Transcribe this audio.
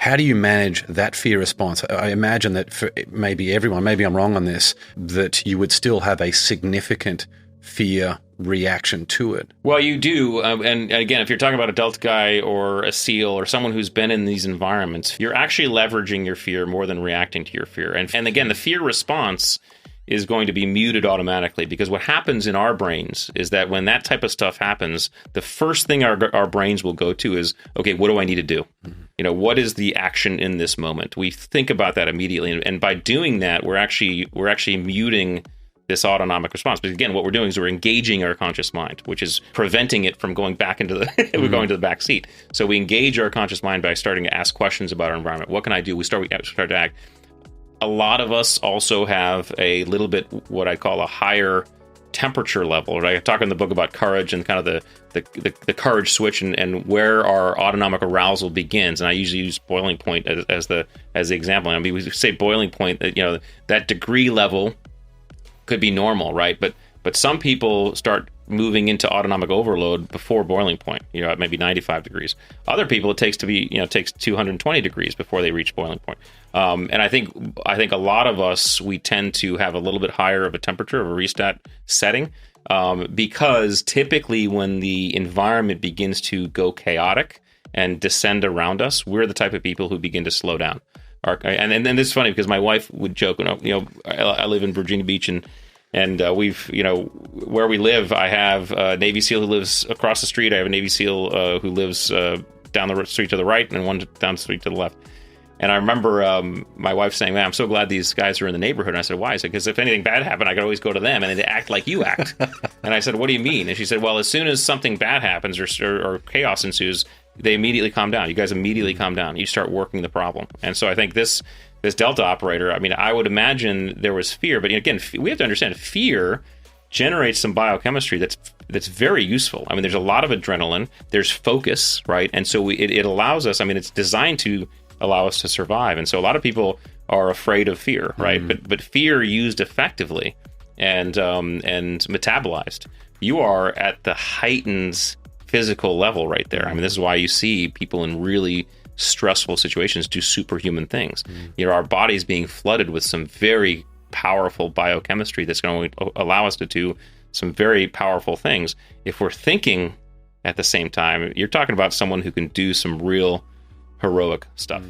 How do you manage that fear response? I imagine that for maybe everyone, maybe I'm wrong on this, that you would still have a significant fear reaction to it. Well, you do. And again, if you're talking about a Delta guy or a SEAL or someone who's been in these environments, you're actually leveraging your fear more than reacting to your fear. And again, the fear response is going to be muted automatically, because what happens in our brains is that when that type of stuff happens, the first thing our brains will go to is, okay, what do I need to do? Mm-hmm. What is the action in this moment? We think about that immediately. And by doing that, we're actually muting this autonomic response. But again, what we're doing is we're engaging our conscious mind, which is preventing it from going back into the we're going to the back seat. So we engage our conscious mind by starting to ask questions about our environment. What can I do? We start to act. A lot of us also have a little bit what I call a higher temperature level. Right? I talk in the book about courage and kind of the courage switch and where our autonomic arousal begins. And I usually use boiling point as the example. I mean, we say boiling point, that degree level could be normal, right? But some people start moving into autonomic overload before boiling point, at maybe 95 degrees. Other people, it takes 220 degrees before they reach boiling point. And I think a lot of us, we tend to have a little bit higher of a temperature of a restart setting, because typically when the environment begins to go chaotic and descend around us, we're the type of people who begin to slow down. And this is funny because my wife would joke, I live in Virginia Beach and we've, where we live, I have a Navy SEAL who lives across the street. I have a Navy SEAL who lives down the street to the right and one down the street to the left. And I remember my wife saying, man, I'm so glad these guys are in the neighborhood. And I said, why? I said, because if anything bad happened, I could always go to them and they act like you act. And I said, what do you mean? And she said, well, as soon as something bad happens or chaos ensues, they immediately calm down. You guys immediately calm down. You start working the problem. And so I think this Delta operator, I mean, I would imagine there was fear. But again, we have to understand fear generates some biochemistry that's very useful. I mean, there's a lot of adrenaline. There's focus, right? And so it allows us, I mean, it's designed to allow us to survive. And so a lot of people are afraid of fear, right? But fear used effectively and metabolized, you are at the heightened physical level right there. I mean, this is why you see people in really stressful situations do superhuman things. Our body's being flooded with some very powerful biochemistry that's going to allow us to do some very powerful things. If we're thinking at the same time, you're talking about someone who can do some real heroic stuff.